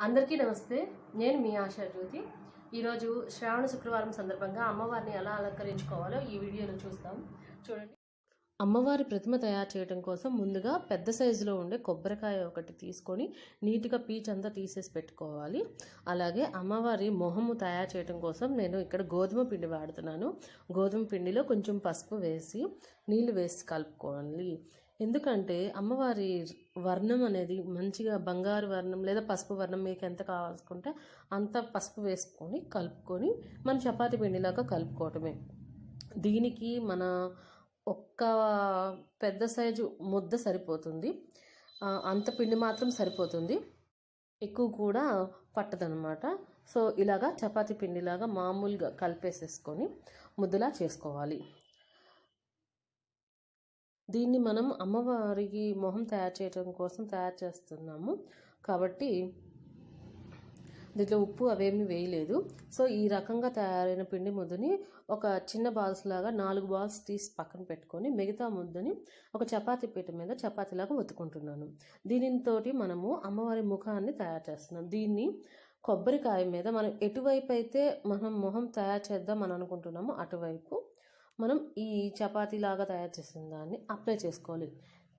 అందరికీ నమస్తే. నేను మీ ఆశా జ్యోతి. ఈరోజు శ్రావణ శుక్రవారం సందర్భంగా అమ్మవారిని ఎలా అలంకరించుకోవాలో ఈ వీడియోలో చూస్తాం. చూడండి. అమ్మవారి ప్రతిమ తయారు చేయడం కోసం ముందుగా పెద్ద సైజులో ఉండే కొబ్బరికాయ ఒకటి తీసుకొని నీట్గా పీచంతా తీసేసి పెట్టుకోవాలి. అలాగే అమ్మవారి మొహము తయారు చేయడం కోసం నేను ఇక్కడ గోధుమ పిండి వాడుతున్నాను. గోధుమ పిండిలో కొంచెం పసుపు వేసి నీళ్ళు వేసి కలుపుకోవాలి. ఎందుకంటే అమ్మవారి వర్ణం అనేది మంచిగా బంగారు వర్ణం లేదా పసుపు వర్ణం మీకు ఎంత కావాల్సుకుంటే అంత పసుపు వేసుకొని కలుపుకొని మన చపాతీ పిండిలాగా కలుపుకోవటమే. దీనికి మన ఒక్క పెద్ద సైజు ముద్ద సరిపోతుంది. అంత పిండి మాత్రం సరిపోతుంది, ఎక్కువ కూడా పట్టదనమాట. సో ఇలాగా చపాతీ పిండిలాగా మామూలుగా కలిపేసేసుకొని ముద్దలా చేసుకోవాలి. దీన్ని మనం అమ్మవారికి మొహం తయారు చేయడం కోసం తయారు చేస్తున్నాము కాబట్టి దీంట్లో ఉప్పు అవేమీ వేయలేదు. సో ఈ రకంగా తయారైన పిండి ముద్దని ఒక చిన్న బాల్స్ లాగా 4 బాల్స్ తీసి పక్కన పెట్టుకొని మిగతా ముద్దని ఒక చపాతీ పీట మీద చపాతీలాగా ఒత్తుకుంటున్నాను. దీనితోటి మనము అమ్మవారి ముఖాన్ని తయారు చేస్తున్నాం. దీన్ని కొబ్బరికాయ మీద మనం ఎటువైపు అయితే మనం మొహం తయారు చేద్దాం అని అనుకుంటున్నామో అటువైపు మనం ఈ చపాతీ లాగా తయారు చేసిన దాన్ని అప్లై చేసుకోవాలి.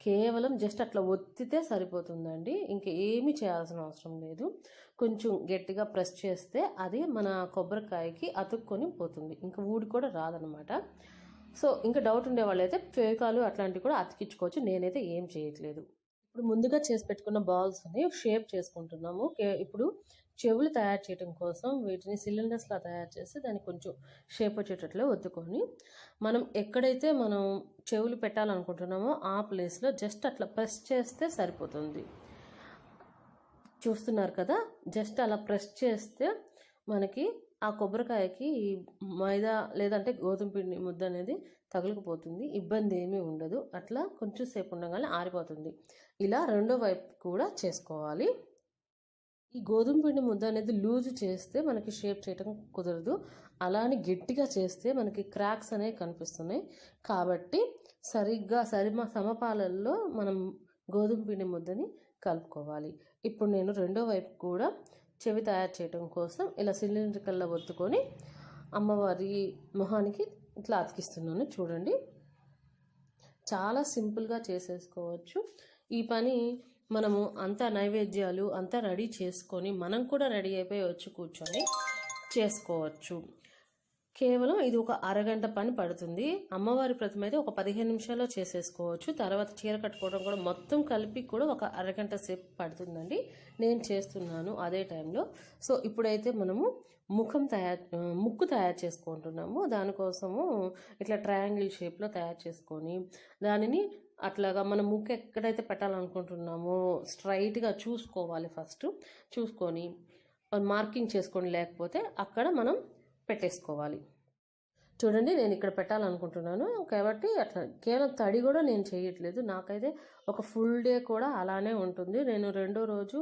కేవలం జస్ట్ అట్లా ఒత్తితే సరిపోతుందండి, ఇంకా ఏమీ చేయాల్సిన అవసరం లేదు. కొంచెం గట్టిగా ప్రెస్ చేస్తే అది మన కొబ్బరికాయకి అతుక్కొని పోతుంది, ఇంకా ఊడి కూడా రాదనమాట. సో ఇంకా డౌట్ ఉండే వాళ్ళైతే ఫేవికాలు అట్లాంటివి కూడా అతికించుకోవచ్చు. నేనైతే ఏం చేయట్లేదు. ఇప్పుడు ముందుగా చేసి పెట్టుకున్న బాల్స్ని షేప్ చేసుకుంటున్నాము. ఇప్పుడు చెవులు తయారు చేయడం కోసం వీటిని సిలిండర్స్లా తయారు చేసి దాన్ని కొంచెం షేప్ వచ్చేటట్లు ఒత్తుకొని మనం ఎక్కడైతే మనం చెవులు పెట్టాలనుకుంటున్నామో ఆ ప్లేస్లో జస్ట్ అట్లా ప్రెస్ చేస్తే సరిపోతుంది. చూస్తున్నారు కదా, జస్ట్ అలా ప్రెస్ చేస్తే మనకి ఆ కొబ్బరికాయకి మైదా లేదంటే గోధుమ పిండి ముద్ద అనేది తగులుకుపోతుంది. ఇబ్బంది ఏమీ ఉండదు. అట్లా కొంచెం సేపు ఉండగానే ఆరిపోతుంది. ఇలా రెండో వైపు కూడా చేసుకోవాలి. ఈ గోధుమ పిండి ముద్ద అనేది లూజు చేస్తే మనకి షేప్ చేయడం కుదరదు. అలానే గట్టిగా చేస్తే మనకి క్రాక్స్ అనేవి కనిపిస్తున్నాయి. కాబట్టి సరిగ్గా సమపాలల్లో మనం గోధుమ పిండి ముద్దని కలుపుకోవాలి. ఇప్పుడు నేను రెండో వైపు కూడా చెవి తయారు చేయడం కోసం ఇలా సిలిండ్రికల్లో ఒత్తుకొని అమ్మవారి మొహానికి ఇట్లా అతికిస్తున్నాను. చూడండి, చాలా సింపుల్గా చేసేసుకోవచ్చు ఈ పని. మనము అంతా నైవేద్యాలు అంతా రెడీ చేసుకొని మనం కూడా రెడీ అయిపోయి వచ్చి కూర్చొని చేసుకోవచ్చు. కేవలం ఇది ఒక అరగంట పని పడుతుంది. అమ్మవారి ప్రతిమ అయితే ఒక 15 నిమిషాల్లో చేసేసుకోవచ్చు. తర్వాత చీర కట్టుకోవడం కూడా మొత్తం కలిపి కూడా ఒక అరగంట సేపు పడుతుందండి. నేను చేస్తున్నాను అదే టైంలో. సో ఇప్పుడైతే మనము ముక్కు తయారు చేసుకుంటున్నాము. దానికోసము ఇట్లా ట్రయాంగిల్ షేప్లో తయారు చేసుకొని దానిని అట్లాగా మనం ముక్కు ఎక్కడైతే పెట్టాలనుకుంటున్నామో స్ట్రైట్గా చూసుకోవాలి. ఫస్ట్ చూసుకొని మార్కింగ్ చేసుకొని లేకపోతే అక్కడ మనం పెట్టేసుకోవాలి. చూడండి, నేను ఇక్కడ పెట్టాలనుకుంటున్నాను కాబట్టి అట్లా కేవలం తడి కూడా నేను చేయట్లేదు. నాకైతే ఒక ఫుల్ డే కూడా అలానే ఉంటుంది. నేను రెండో రోజు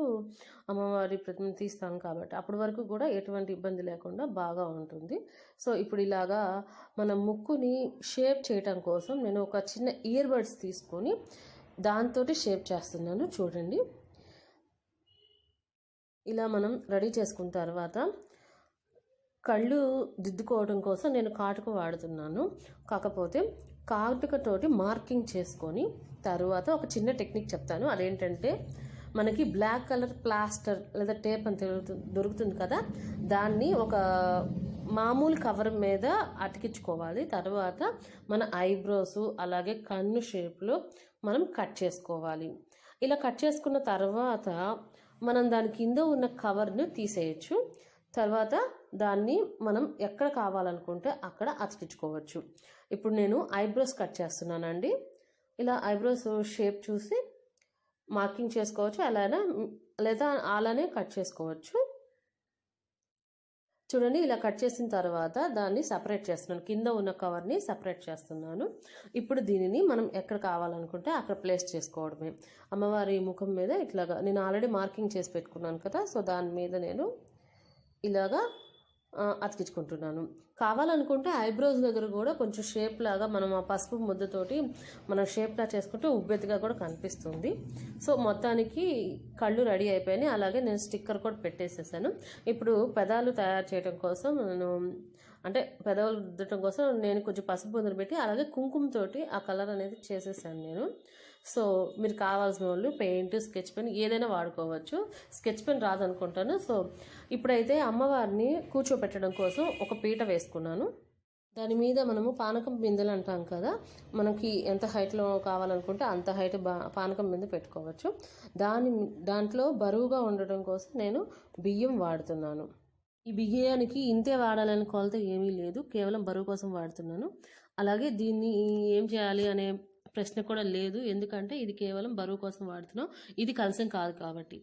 అమ్మవారి ప్రతిమ తీస్తాను కాబట్టి అప్పటి వరకు కూడా ఎటువంటి ఇబ్బంది లేకుండా బాగా ఉంటుంది. సో ఇప్పుడు ఇలాగా మన ముక్కుని షేప్ చేయటం కోసం నేను ఒక చిన్న ఇయర్ బడ్స్ తీసుకొని దాంతో షేప్ చేస్తున్నాను. చూడండి, ఇలా మనం రెడీ చేసుకున్న తర్వాత కళ్ళు దిద్దుకోవడం కోసం నేను కాటుక వాడుతున్నాను. కాకపోతే కాటుకతోటి మార్కింగ్ చేసుకొని తర్వాత ఒక చిన్న టెక్నిక్ చెప్తాను. అదేంటంటే మనకి బ్లాక్ కలర్ ప్లాస్టర్ లేదా టేప్ అని దొరుకుతుంది కదా, దాన్ని ఒక మామూలు కవర్ మీద అతికించుకోవాలి. తర్వాత మన ఐబ్రోస్ అలాగే కన్ను షేప్లో మనం కట్ చేసుకోవాలి. ఇలా కట్ చేసుకున్న తర్వాత మనం దాని కింద ఉన్న కవర్ను తీసేయచ్చు. తర్వాత దాన్ని మనం ఎక్కడ కావాలనుకుంటే అక్కడ అతికించుకోవచ్చు. ఇప్పుడు నేను ఐబ్రోస్ కట్ చేస్తున్నానండి. ఇలా ఐబ్రోస్ షేప్ చూసి మార్కింగ్ చేసుకోవచ్చు, అలానే కట్ చేసుకోవచ్చు. చూడండి, ఇలా కట్ చేసిన తర్వాత దాన్ని సపరేట్ చేస్తున్నాను. కింద ఉన్న కవర్ని సపరేట్ చేస్తున్నాను. ఇప్పుడు దీనిని మనం ఎక్కడ కావాలనుకుంటే అక్కడ ప్లేస్ చేసుకోవడమే. అమ్మవారి ముఖం మీద ఇట్లాగా నేను ఆల్రెడీ మార్కింగ్ చేసి పెట్టుకున్నాను కదా, సో దాని మీద నేను ఇలాగా అతికించుకుంటున్నాను. కావాలనుకుంటే ఐబ్రోస్ దగ్గర కూడా కొంచెం షేప్ లాగా మనం ఆ పసుపు ముద్దతోటి మనం షేప్లా చేసుకుంటే ఉబ్బెత్తుగా కూడా కనిపిస్తుంది. సో మొత్తానికి కళ్ళు రెడీ అయిపోయినాయి. అలాగే నేను స్టిక్కర్ కూడా పెట్టేసేసాను. ఇప్పుడు పెదాలు తయారు చేయడం కోసం అంటే పెదవులు రుద్దటం కోసం నేను కొంచెం పసుపు బొందలు పెట్టి అలాగే కుంకుమతోటి ఆ కలర్ అనేది చేసేసాను నేను. సో మీరు కావాల్సిన వాళ్ళు పెయింట్, స్కెచ్ పెన్ ఏదైనా వాడుకోవచ్చు. Sketch pen రాదనుకుంటాను. సో ఇప్పుడైతే అమ్మవారిని కూర్చోపెట్టడం కోసం ఒక పీట వేసుకున్నాను. దాని మీద మనము పానకం బిందెలు అంటాం కదా, మనకి ఎంత హైట్లో కావాలనుకుంటే అంత హైట్ పానకం బిందె పెట్టుకోవచ్చు. దాంట్లో బరువుగా ఉండడం కోసం నేను బియ్యం వాడుతున్నాను. ఈ బియ్యానికి ఇంతే వాడాలని కొలత ఏమీ లేదు, కేవలం బరువు కోసం వాడుతున్నాను. అలాగే దీన్ని ఏం చేయాలి అనే ప్రశ్న కూడా లేదు, ఎందుకంటే ఇది కేవలం బరువు కోసం వాడుతున్నాం, ఇది కలశం కాదు కాబట్టి.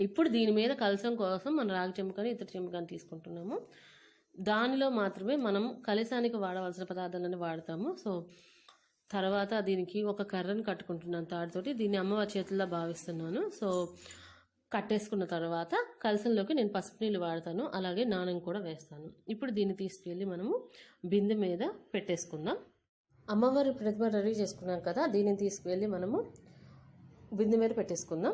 ఇప్పుడు దీని మీద కలశం కోసం మనం రాగి చెంబుకని ఇతర చెంబుకని తీసుకుంటున్నాము. దానిలో మాత్రమే మనం కలశానికి వాడవలసిన పదార్థాలను వాడతాము. సో తర్వాత దీనికి ఒక కర్రను కట్టుకుంటున్నాను తాడుతోటి. దీన్ని అమ్మవారి చేతుల్లో భావిస్తున్నాను. సో కట్టేసుకున్న తర్వాత కలసంలోకి నేను పసుపు నీళ్ళు వాడతాను, అలాగే నాణం కూడా వేస్తాను. ఇప్పుడు దీన్ని తీసుకెళ్ళి మనము బిందె మీద పెట్టేసుకుందాం. అమ్మవారి ప్రతిమ రెడీ చేసుకున్నాం కదా, దీన్ని తీసుకువెళ్ళి మనము బిందె మీద పెట్టేసుకుందాం.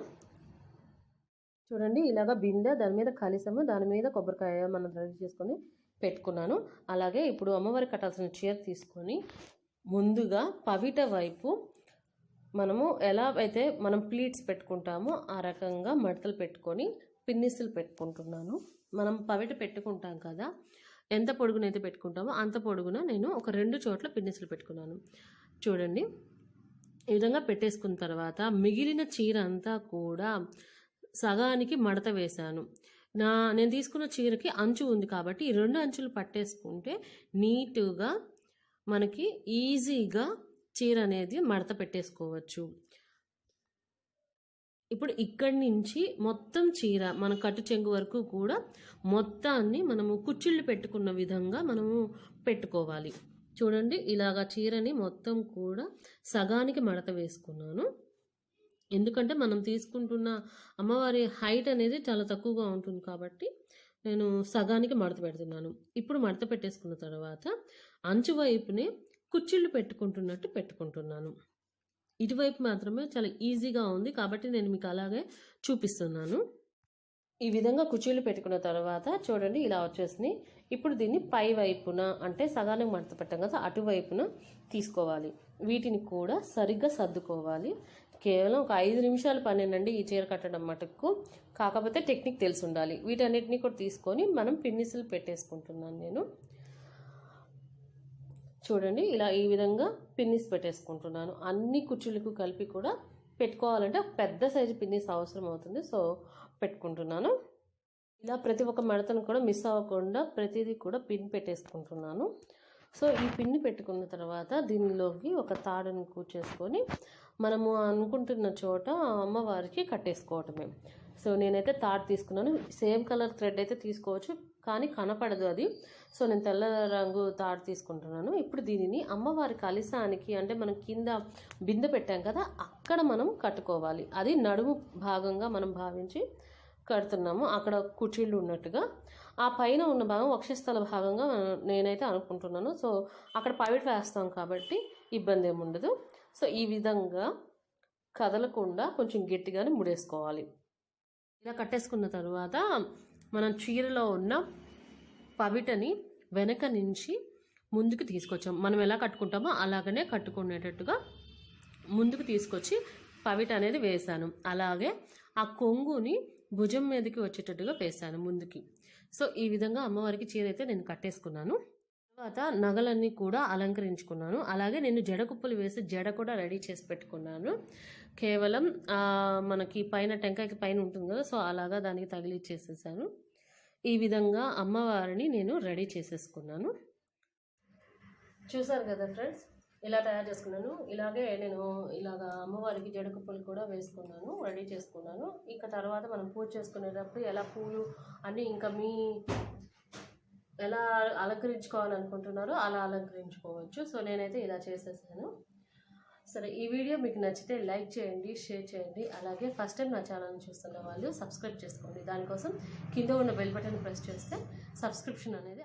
చూడండి, ఇలాగ బిందె, దాని మీద కలశము, దాని మీద కొబ్బరికాయ మనం రెడీ చేసుకొని పెట్టుకున్నాను. అలాగే ఇప్పుడు అమ్మవారికి కట్టాల్సిన చీర తీసుకొని ముందుగా పవిట వైపు మనము ఎలా అయితే మనం ప్లీట్స్ పెట్టుకుంటామో ఆ రకంగా మడతలు పెట్టుకొని పిన్నిసులు పెట్టుకుంటున్నాను. మనం పవిట పెట్టుకుంటాం కదా, ఎంత పొడుగునైతే పెట్టుకుంటామో అంత పొడుగున నేను ఒక 2 చోట్ల పిన్నిసులు పెట్టుకున్నాను. చూడండి, ఈ విధంగా పెట్టేసుకున్న తర్వాత మిగిలిన చీర అంతా కూడా సగానికి మడత వేశాను. నేను తీసుకున్న చీరకి అంచు ఉంది కాబట్టి ఈ 2 అంచులు పట్టేసుకుంటే నీట్గా మనకి ఈజీగా చీర అనేది మడత పెట్టేసుకోవచ్చు. ఇప్పుడు ఇక్కడి నుంచి మొత్తం చీర మన కట్టు చెంగు వరకు కూడా మొత్తాన్ని మనము కుచ్చిళ్ళు పెట్టుకున్న విధంగా మనము పెట్టుకోవాలి. చూడండి, ఇలాగా చీరని మొత్తం కూడా సగానికి మడత వేసుకున్నాను. ఎందుకంటే మనం తీసుకుంటున్న అమ్మవారి హైట్ అనేది చాలా తక్కువగా ఉంటుంది కాబట్టి నేను సగానికి మడత పెడుతున్నాను. ఇప్పుడు మడత పెట్టేసుకున్న తర్వాత అంచు వైపునే కుచ్చిళ్ళు పెట్టుకుంటున్నట్టు పెట్టుకుంటున్నాను. ఇటువైపు మాత్రమే చాలా ఈజీగా ఉంది కాబట్టి నేను మీకు అలాగే చూపిస్తున్నాను. ఈ విధంగా కుచ్చిళ్ళు పెట్టుకున్న తర్వాత చూడండి, ఇలా వచ్చేసింది. ఇప్పుడు దీన్ని పై వైపున అంటే సగానికి మడత పెట్టాం కదా, అటువైపున తీసుకోవాలి. వీటిని కూడా సరిగ్గా సర్దుకోవాలి. కేవలం ఒక 5 నిమిషాలు పనేనండి ఈ చీర కట్టడం మటుకు, కాకపోతే టెక్నిక్ తెలిసి ఉండాలి. వీటన్నిటిని కూడా తీసుకొని మనం పిన్నిసులు పెట్టేసుకుంటున్నాను నేను. చూడండి, ఇలా ఈ విధంగా పిన్నిస్ పెట్టేసుకుంటున్నాను. అన్ని కుచ్చులకు కలిపి కూడా పెట్టుకోవాలంటే ఒక పెద్ద సైజు పిన్నిస్ అవసరం అవుతుంది. సో పెట్టుకుంటున్నాను. ఇలా ప్రతి ఒక్క మడతను కూడా మిస్ అవ్వకుండా ప్రతిదీ కూడా పిన్ పెట్టేసుకుంటున్నాను. సో ఈ పిన్ని పెట్టుకున్న తర్వాత దీనిలోకి ఒక తాడును కూర్చేసుకొని మనము అనుకుంటున్న చోట అమ్మవారికి కట్టేసుకోవటమే. సో నేనైతే తాడు తీసుకున్నాను. సేమ్ కలర్ థ్రెడ్ అయితే తీసుకోవచ్చు, కానీ కనపడదు అది. సో నేను తెల్ల రంగు తాడు తీసుకుంటున్నాను. ఇప్పుడు దీనిని అమ్మవారి కలశానికి అంటే మనం కింద బిందె పెట్టాం కదా, అక్కడ మనం కట్టుకోవాలి. అది నడుము భాగంగా మనం భావించి కడుతున్నాము, అక్కడ కుర్చీళ్ళు ఉన్నట్టుగా. ఆ పైన ఉన్న భాగం వక్షస్థల భాగంగా నేనైతే అనుకుంటున్నాను. సో అక్కడ పవిట వేస్తాం కాబట్టి ఇబ్బంది ఏమి ఉండదు. సో ఈ విధంగా కదలకుండా కొంచెం గట్టిగానే ముడేసుకోవాలి. ఇలా కట్టేసుకున్న తర్వాత మనం చీరలో ఉన్న పవిటని వెనక నుంచి ముందుకు తీసుకొచ్చాం. మనం ఎలా కట్టుకుంటామో అలాగనే కట్టుకునేటట్టుగా ముందుకు తీసుకొచ్చి పవిట అనేది వేశాను. అలాగే ఆ కొంగుని భుజం మీదకి వచ్చేటట్టుగా వేశాను ముందుకి. సో ఈ విధంగా అమ్మవారికి చీర అయితే నేను కట్టేసుకున్నాను. తర్వాత నగలన్నీ కూడా అలంకరించుకున్నాను. అలాగే నేను జడ కుప్పలు వేసి జడ కూడా రెడీ చేసి పెట్టుకున్నాను. కేవలం మనకి పైన టెంకాయకి పైన ఉంటుంది కదా, సో అలాగా దానికి తగిలిచ్చేసేసాను. ఈ విధంగా అమ్మవారిని నేను రెడీ చేసేసుకున్నాను. చూసారు కదా ఫ్రెండ్స్, ఇలా తయారు చేసుకున్నాను. ఇలాగే నేను ఇలాగా అమ్మవారికి జడ కుప్పలు కూడా వేసుకున్నాను, రెడీ చేసుకున్నాను. ఇక తర్వాత మనం పూజ చేసుకునేటప్పుడు ఎలా పూలు అన్నీ ఇంకా మీ ఎలా అలంకరించుకోవాలనుకుంటున్నారో అలా అలంకరించుకోవచ్చు. సో నేనైతే ఇలా చేసేసాను. సరే, ఈ వీడియో మీకు నచ్చితే లైక్ చేయండి, షేర్ చేయండి. అలాగే ఫస్ట్ టైం నా ఛానల్ని చూస్తున్న వాళ్ళు సబ్స్క్రైబ్ చేసుకోండి. దానికోసం కింద ఉన్న బెల్ బటన్ ప్రెస్ చేస్తే సబ్స్క్రిప్షన్ అనేది